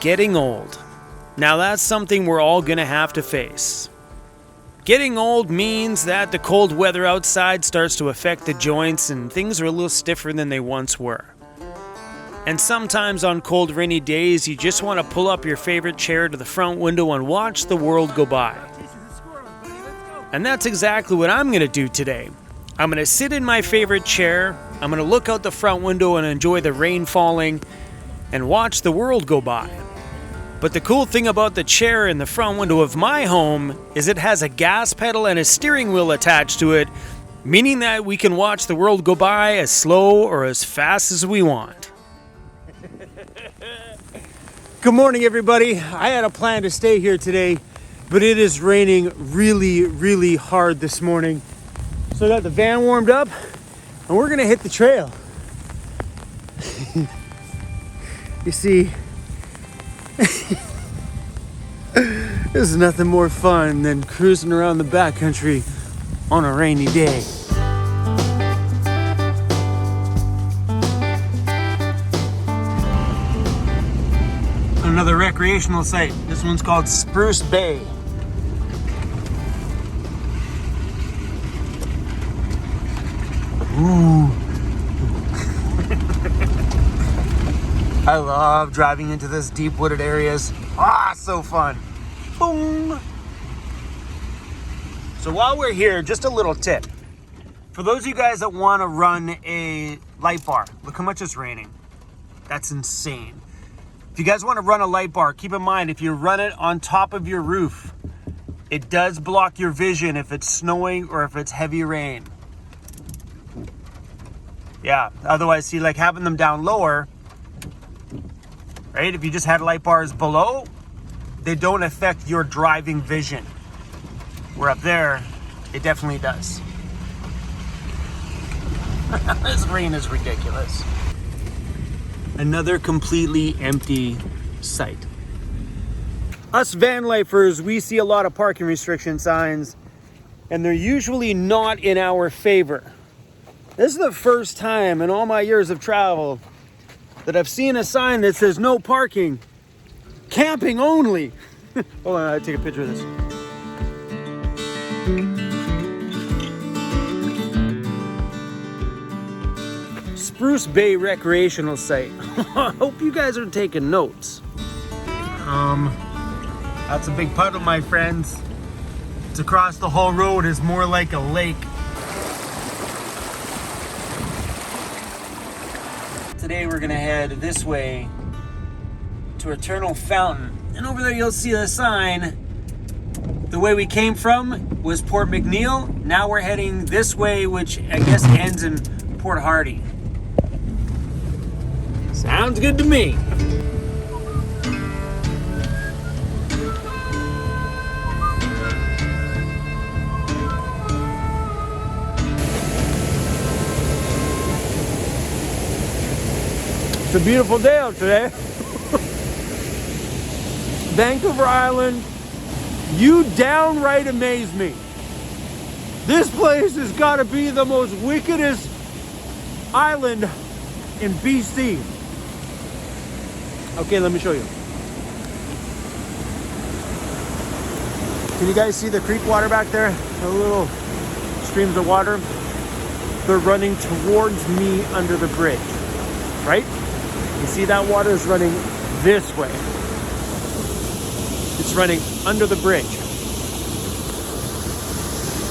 Getting old. Now that's something we're all gonna have to face. Getting old means that the cold weather outside starts to affect the joints and things are a little stiffer than they once were. And sometimes on cold rainy days you just want to pull up your favorite chair to the front window and watch the world go by. And that's exactly what I'm gonna do today. I'm gonna sit in my favorite chair, I'm gonna look out the front window and enjoy the rain falling and watch the world go by. But the cool thing about the chair in the front window of my home is it has a gas pedal and a steering wheel attached to it, meaning that we can watch the world go by as slow or as fast as we want. Good morning, everybody. I had a plan to stay here today, but it is raining really hard this morning. So I got the van warmed up and we're gonna hit the trail. You see, there's nothing more fun than cruising around the backcountry on a rainy day. Another recreational site. This one's called Spruce Bay. Ooh. I love driving into this deep wooded areas. So fun. Boom. So while we're here, just a little tip. For those of you guys that want to run a light bar, look how much it's raining. That's insane. If you guys want to run a light bar, keep in mind if you run it on top of your roof, it does block your vision if it's snowing or if it's heavy rain. Yeah, otherwise, see, like having them down lower, right? If you just had light bars below, they don't affect your driving vision. Where up there, it definitely does. This rain is ridiculous. Another completely empty site. Us van lifers, we see a lot of parking restriction signs, and they're usually not in our favor. This is the first time in all my years of travel that I've seen a sign that says no parking, camping only. Hold on, I gotta take a picture of this. Spruce Bay recreational site. I hope you guys are taking notes. That's a big puddle, my friends. It's across the whole road, is more like a lake. Today we're gonna head this way to Eternal Fountain. And over there you'll see a sign. The way we came from was Port McNeil. Now we're heading this way, which I guess ends in Port Hardy. Sounds good to me. It's a beautiful day out today. Vancouver Island, you downright amaze me. This place has got to be the most wickedest island in BC. Okay, let me show you. Can you guys see the creek water back there? The little streams of water. They're running towards me under the bridge, right? You see that water is running this way. It's running under the bridge.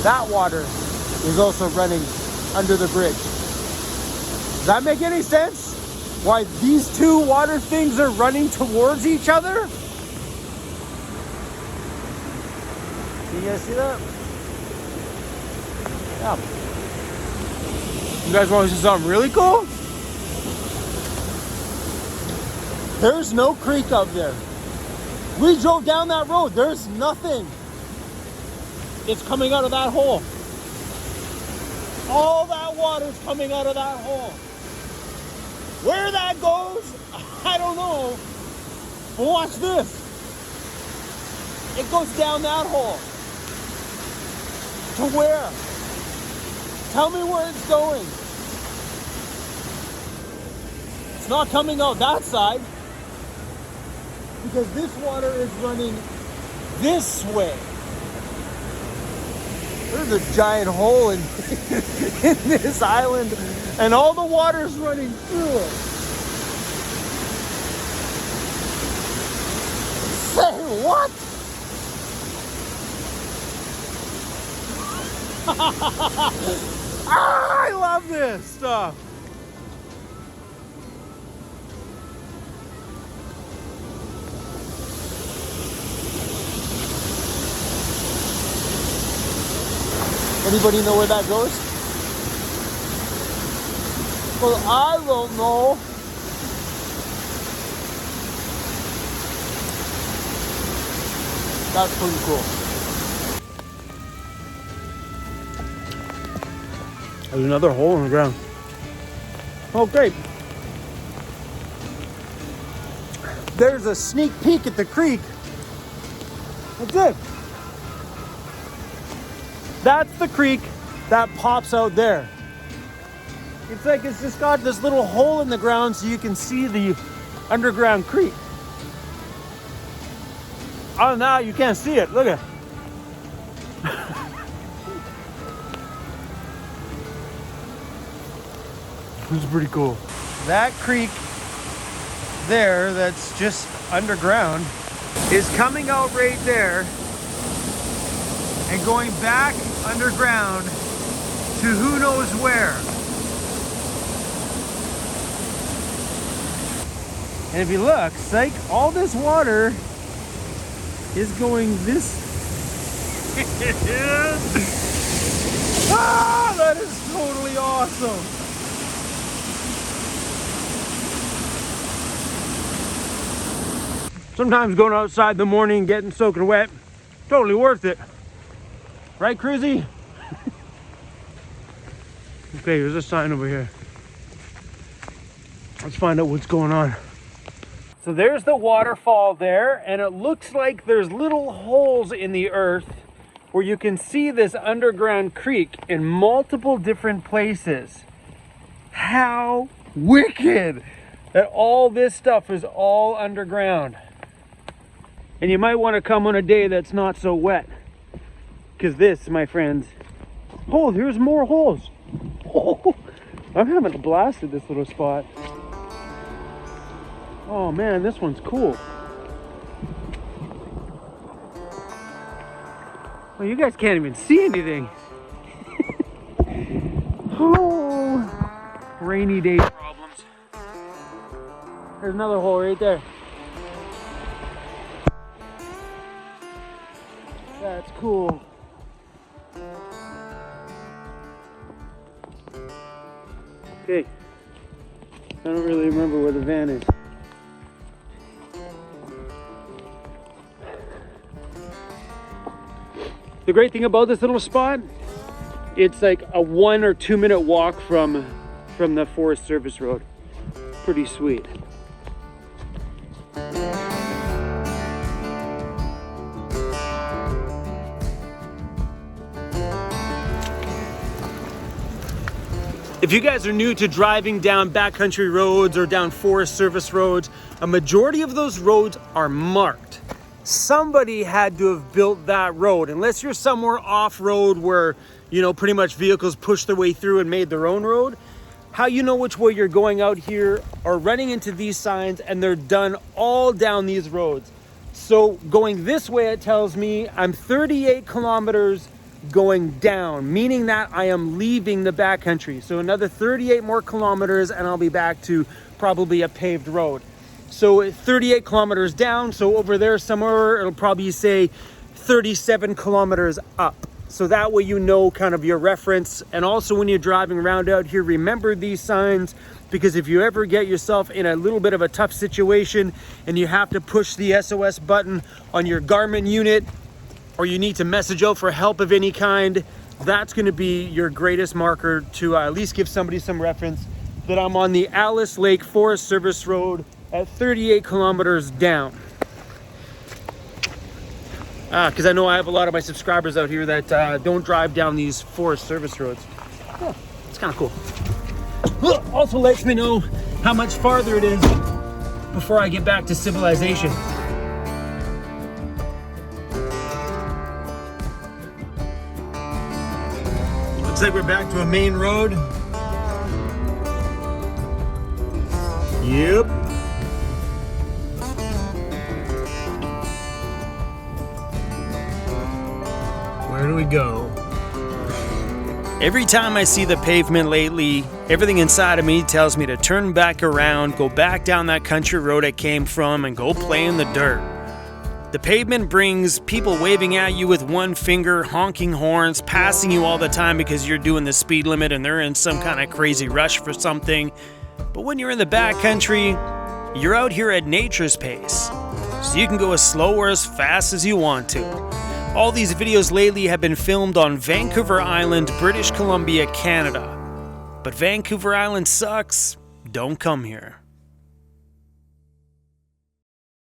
That water is also running under the bridge. Does that make any sense? Why these two water things are running towards each other? Can you guys see that? Yeah. You guys want to see something really cool? There's no creek up there. We drove down that road. There's nothing. It's coming out of that hole. All that water's coming out of that hole. Where that goes, I don't know. But watch this. It goes down that hole. To where? Tell me where it's going. It's not coming out that side. because this water is running this way. There's a giant hole in, in this island, and all the water's running through it. Say what? I love this stuff. Anybody know where that goes? Well, I don't know. That's pretty cool. There's another hole in the ground. Oh, great. There's a sneak peek at the creek. That's it. That's the creek that pops out there. It's like it's just got this little hole in the ground so you can see the underground creek. Other than that, you can't see it. Look at it. This is pretty cool. That creek there that's just underground is coming out right there and going back underground to who knows where. And if you look, it's like all this water is going this. Ah, that is totally awesome. Sometimes going outside in the morning, getting soaking wet, totally worth it. Right, Cruzy? Okay, here's a sign over here. Let's find out what's going on. So there's the waterfall there, and it looks like there's little holes in the earth where you can see this underground creek in multiple different places. How wicked that all this stuff is all underground. And you might want to come on a day that's not so wet. Because this, my friends, oh, here's more holes. Oh, I'm having a blast at this little spot. Oh man, this one's cool. Well, you guys can't even see anything. Oh, rainy day problems. There's another hole right there. That's cool. Okay, I don't really remember where the van is. The great thing about this little spot, it's like a 1 or 2 minute walk from the Forest Service Road. Pretty sweet. If you guys are new to driving down backcountry roads or down Forest Service roads, a majority of those roads are marked. Somebody had to have built that road, unless you're somewhere off-road where, you know, pretty much vehicles push their way through and made their own road. How you know which way you're going out here are running into these signs, and they're done all down these roads. So going this way, it tells me I'm 38 kilometers going down, meaning that I am leaving the backcountry. So another 38 more kilometers and I'll be back to probably a paved road. So 38 kilometers down, so over there somewhere it'll probably say 37 kilometers up. So that way you know kind of your reference. And also when you're driving around out here, remember these signs, because if you ever get yourself in a little bit of a tough situation and you have to push the SOS button on your Garmin unit, or you need to message out for help of any kind, that's going to be your greatest marker to at least give somebody some reference that I'm on the Alice Lake Forest Service Road at 38 kilometers down. Because I know I have a lot of my subscribers out here that don't drive down these Forest Service roads. Yeah, it's kind of cool. Also lets me know how much farther it is before I get back to civilization. Looks like we're back to a main road. Yep. Where do we go? Every time I see the pavement lately, everything inside of me tells me to turn back around, go back down that country road I came from, and go play in the dirt. The pavement brings people waving at you with one finger, honking horns, passing you all the time because you're doing the speed limit and they're in some kind of crazy rush for something. But when you're in the backcountry, you're out here at nature's pace, so you can go as slow or as fast as you want to. All these videos lately have been filmed on Vancouver Island, British Columbia, Canada. But Vancouver Island sucks. Don't come here.